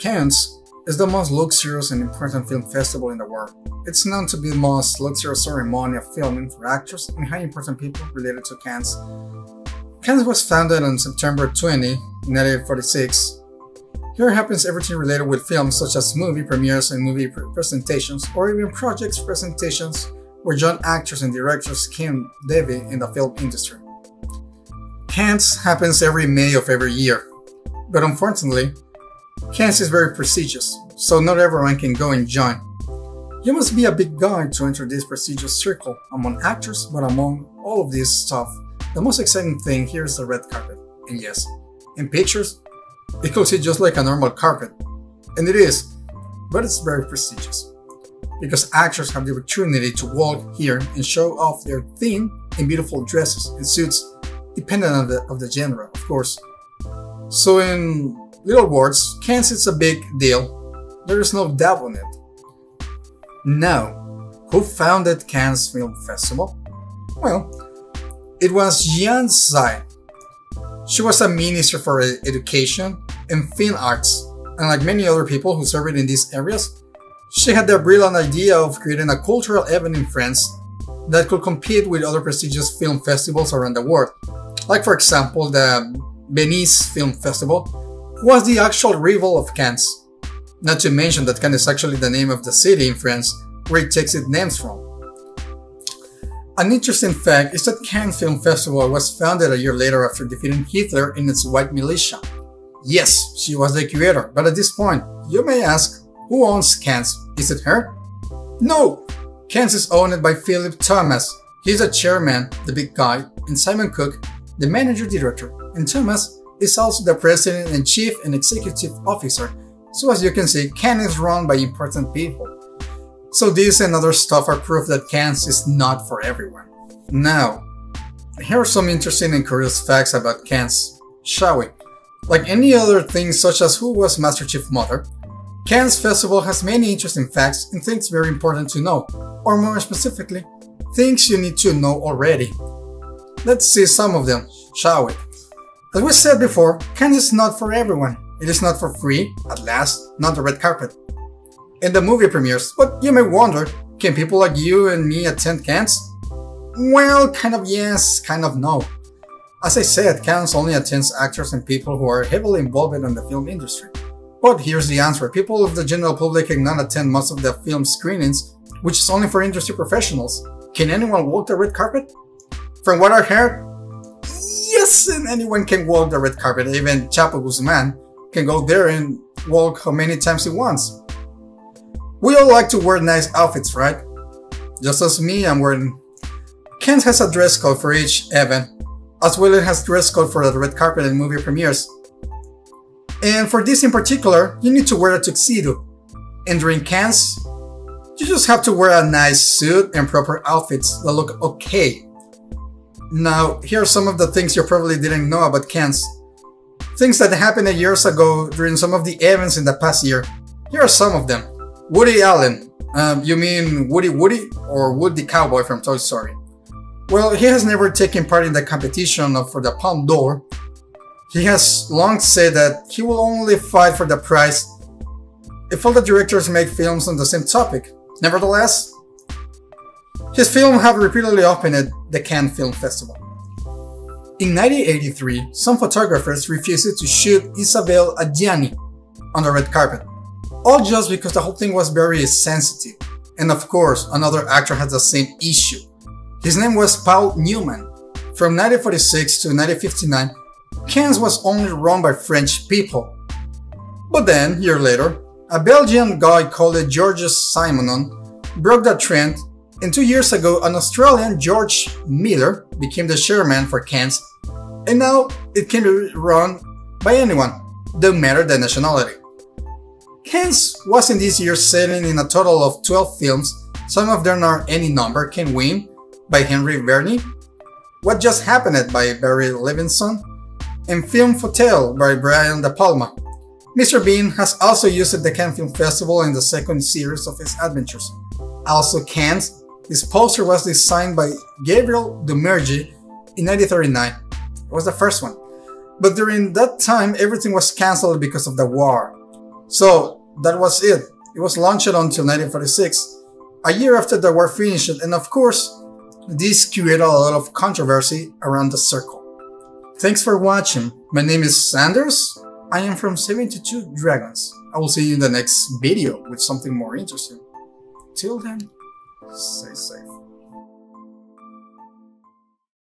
Cannes is the most luxurious and important film festival in the world. It's known to be the most luxurious ceremony of filming for actors and highly important people related to Cannes. Cannes was founded on September 20, 1946. Here happens everything related with films such as movie premieres and movie presentations, or even projects presentations where young actors and directors can debut in the film industry. Cannes happens every May of every year, but unfortunately, Cannes is very prestigious, so not everyone can go and join. You must be a big guy to enter this prestigious circle among actors, but among all of this stuff, the most exciting thing here is the red carpet. And yes, in pictures, it could see just like a normal carpet, and it is, but it's very prestigious, because actors have the opportunity to walk here and show off their thin and beautiful dresses and suits, depending on the genre, of course. So in little words, Cannes is a big deal. There is no doubt on it. Now, who founded Cannes Film Festival? Well, it was Jeanne Zay. She was a minister for education and fine arts, and like many other people who served in these areas, she had the brilliant idea of creating a cultural event in France that could compete with other prestigious film festivals around the world. Like for example, the Venice Film Festival was the actual rival of Cannes. Not to mention that Cannes is actually the name of the city in France where it takes its names from. An interesting fact is that Cannes Film Festival was founded a year later after defeating Hitler in its white militia. Yes, she was the creator, but at this point, you may ask, who owns Cannes? Is it her? No! Cannes is owned by Philip Thomas. He's the chairman, the big guy, and Simon Cook, the manager director, and Thomas is also the president and chief and executive officer. So as you can see, Cannes is run by important people. So this and other stuff are proof that Cannes is not for everyone. Now, here are some interesting and curious facts about Cannes, shall we? Like any other things such as who was Master Chief Mother, Cannes Festival has many interesting facts and things very important to know, or more specifically, things you need to know already. Let's see some of them, shall we? As we said before, Cannes is not for everyone. It is not for free, at last, not the red carpet. And the movie premieres, but you may wonder, can people like you and me attend Cannes? Well, kind of yes, kind of no. As I said, Cannes only attends actors and people who are heavily involved in the film industry. But here's the answer, people of the general public cannot attend most of the film screenings, which is only for industry professionals. Can anyone walk the red carpet? From what I heard, yes, and anyone can walk the red carpet, even Chapo Guzman can go there and walk how many times he wants. We all like to wear nice outfits, right? Just as me, I'm wearing... Cannes has a dress code for each event, as well as it has dress code for the red carpet and movie premieres. And for this in particular, you need to wear a tuxedo. And during Cannes, you just have to wear a nice suit and proper outfits that look okay. Now, here are some of the things you probably didn't know about Cannes. Things that happened years ago during some of the events in the past year. Here are some of them. Woody Allen. You mean Woody or Woody the Cowboy from Toy Story? Well, he has never taken part in the competition for the Palme d'Or. He has long said that he will only fight for the prize if all the directors make films on the same topic. Nevertheless, his film have repeatedly opened at the Cannes Film Festival. In 1983, some photographers refused to shoot Isabelle Adjani on the red carpet, all just because the whole thing was very sensitive. And of course, another actor had the same issue. His name was Paul Newman. From 1946 to 1959, Cannes was only run by French people. But then, a year later, a Belgian guy called Georges Simenon broke that trend, and 2 years ago an Australian, George Miller, became the chairman for Cannes, and now it can be run by anyone, no matter the nationality. Cannes was in this year selling in a total of 12 films, some of them are Any Number Can Win by Henry Verney, What Just Happened by Barry Levinson, and Film Fatale by Brian De Palma. Mr. Bean has also used the Cannes Film Festival in the second series of his adventures. Also Cannes, his poster was designed by Gabriel Dumergy in 1939. It was the first one. But during that time, everything was cancelled because of the war. So that was it. It was launched until 1946, a year after the war finished, and of course, this created a lot of controversy around the circle. Thanks for watching. My name is Sanders. I am from 72 Dragons. I will see you in the next video with something more interesting. Till then, stay safe.